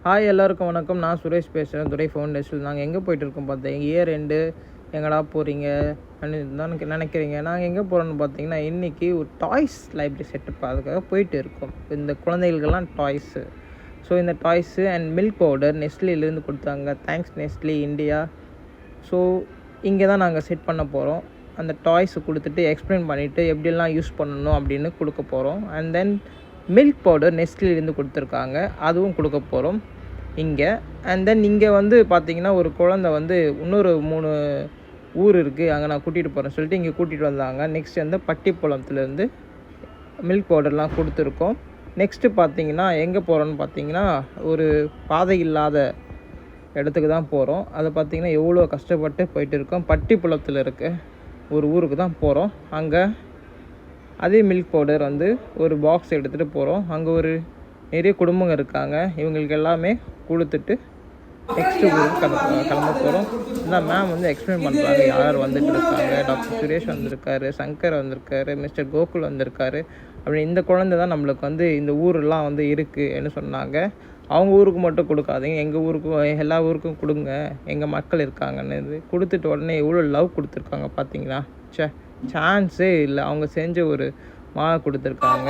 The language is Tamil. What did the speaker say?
ஹாய் எல்லாருக்கும் வணக்கம். நான் சுரேஷ் பேசுகிறேன், துரை ஃபவுண்டேஷன். நாங்கள் எங்கே போயிட்டுருக்கோம் பார்த்தீங்க, இயர் எண்டு எங்கடா போகிறீங்க தான் நினைக்கிறீங்க. நாங்கள் எங்கே போகிறோன்னு பார்த்தீங்கன்னா, இன்றைக்கி ஒரு டாய்ஸ் லைப்ரரி செட்டப் அதுக்காக போயிட்டு இருக்கோம். இந்த குழந்தைகளுக்கெல்லாம் டாய்ஸு. ஸோ இந்த டாய்ஸு அண்ட் மில்க் பவுடர் நெஸ்ட்லிலேருந்து கொடுத்தாங்க. Thanks Nestle India. ஸோ இங்கே தான் நாங்கள் செட் பண்ண போகிறோம். அந்த டாய்ஸை கொடுத்துட்டு எக்ஸ்பிளைன் பண்ணிவிட்டு எப்படியெல்லாம் யூஸ் பண்ணணும் அப்படின்னு கொடுக்க போகிறோம். அண்ட் தென் மில்க் பவுடர் நெஸ்ட்லிலேருந்து கொடுத்துருக்காங்க, அதுவும் கொடுக்க போகிறோம் இங்கே. அண்ட் தென் இங்கே பார்த்திங்கன்னா ஒரு குழந்தை இன்னொரு 3 ஊர் இருக்குது, அங்கே நான் கூட்டிகிட்டு போகிறேன்னு சொல்லிட்டு இங்கே கூட்டிகிட்டு வந்தாங்க. நெக்ஸ்ட் பட்டிப்புலத்துலேருந்து மில்க் பவுடர்லாம் கொடுத்துருக்கோம். நெக்ஸ்ட்டு பார்த்திங்கன்னா எங்கே போகிறோன்னு பார்த்திங்கன்னா, ஒரு பாதை இல்லாத இடத்துக்கு தான் போகிறோம். அதை பார்த்திங்கன்னா எவ்வளோ கஷ்டப்பட்டு போயிட்டு இருக்கோம். பட்டிப்புலத்தில் இருக்க ஒரு ஊருக்கு தான் போகிறோம். அங்கே அதே மில்க் பவுடர் ஒரு பாக்ஸ் எடுத்துகிட்டு போகிறோம். அங்கே நிறைய குடும்பங்க இருக்காங்க. இவங்களுக்கு எல்லாமே கொடுத்துட்டு நெக்ஸ்ட்டு ஊருக்கு கிளம்ப போகிறோம். இந்த மேம் எக்ஸ்பிளைன் பண்ணுறாங்க யார் வந்துட்டு இருக்காங்க. டாக்டர் சுரேஷ் வந்திருக்காரு, சங்கர் வந்திருக்காரு, மிஸ்டர் கோகுல் வந்திருக்காரு. அப்படி இந்த குழந்தை தான் நம்மளுக்கு இந்த ஊரெலாம் இருக்குன்னு சொன்னாங்க. அவங்க ஊருக்கு மட்டும் கொடுக்காதீங்க, எங்கள் ஊருக்கும் எல்லா ஊருக்கும் கொடுங்க, எங்கள் மக்கள் இருக்காங்கன்னு கொடுத்துட்டு உடனே எவ்வளோ லவ் கொடுத்துருக்காங்க பார்த்தீங்களா. சான்ஸே இல்லை. அவங்க செஞ்ச ஒரு மாலை கொடுத்துருக்காங்க.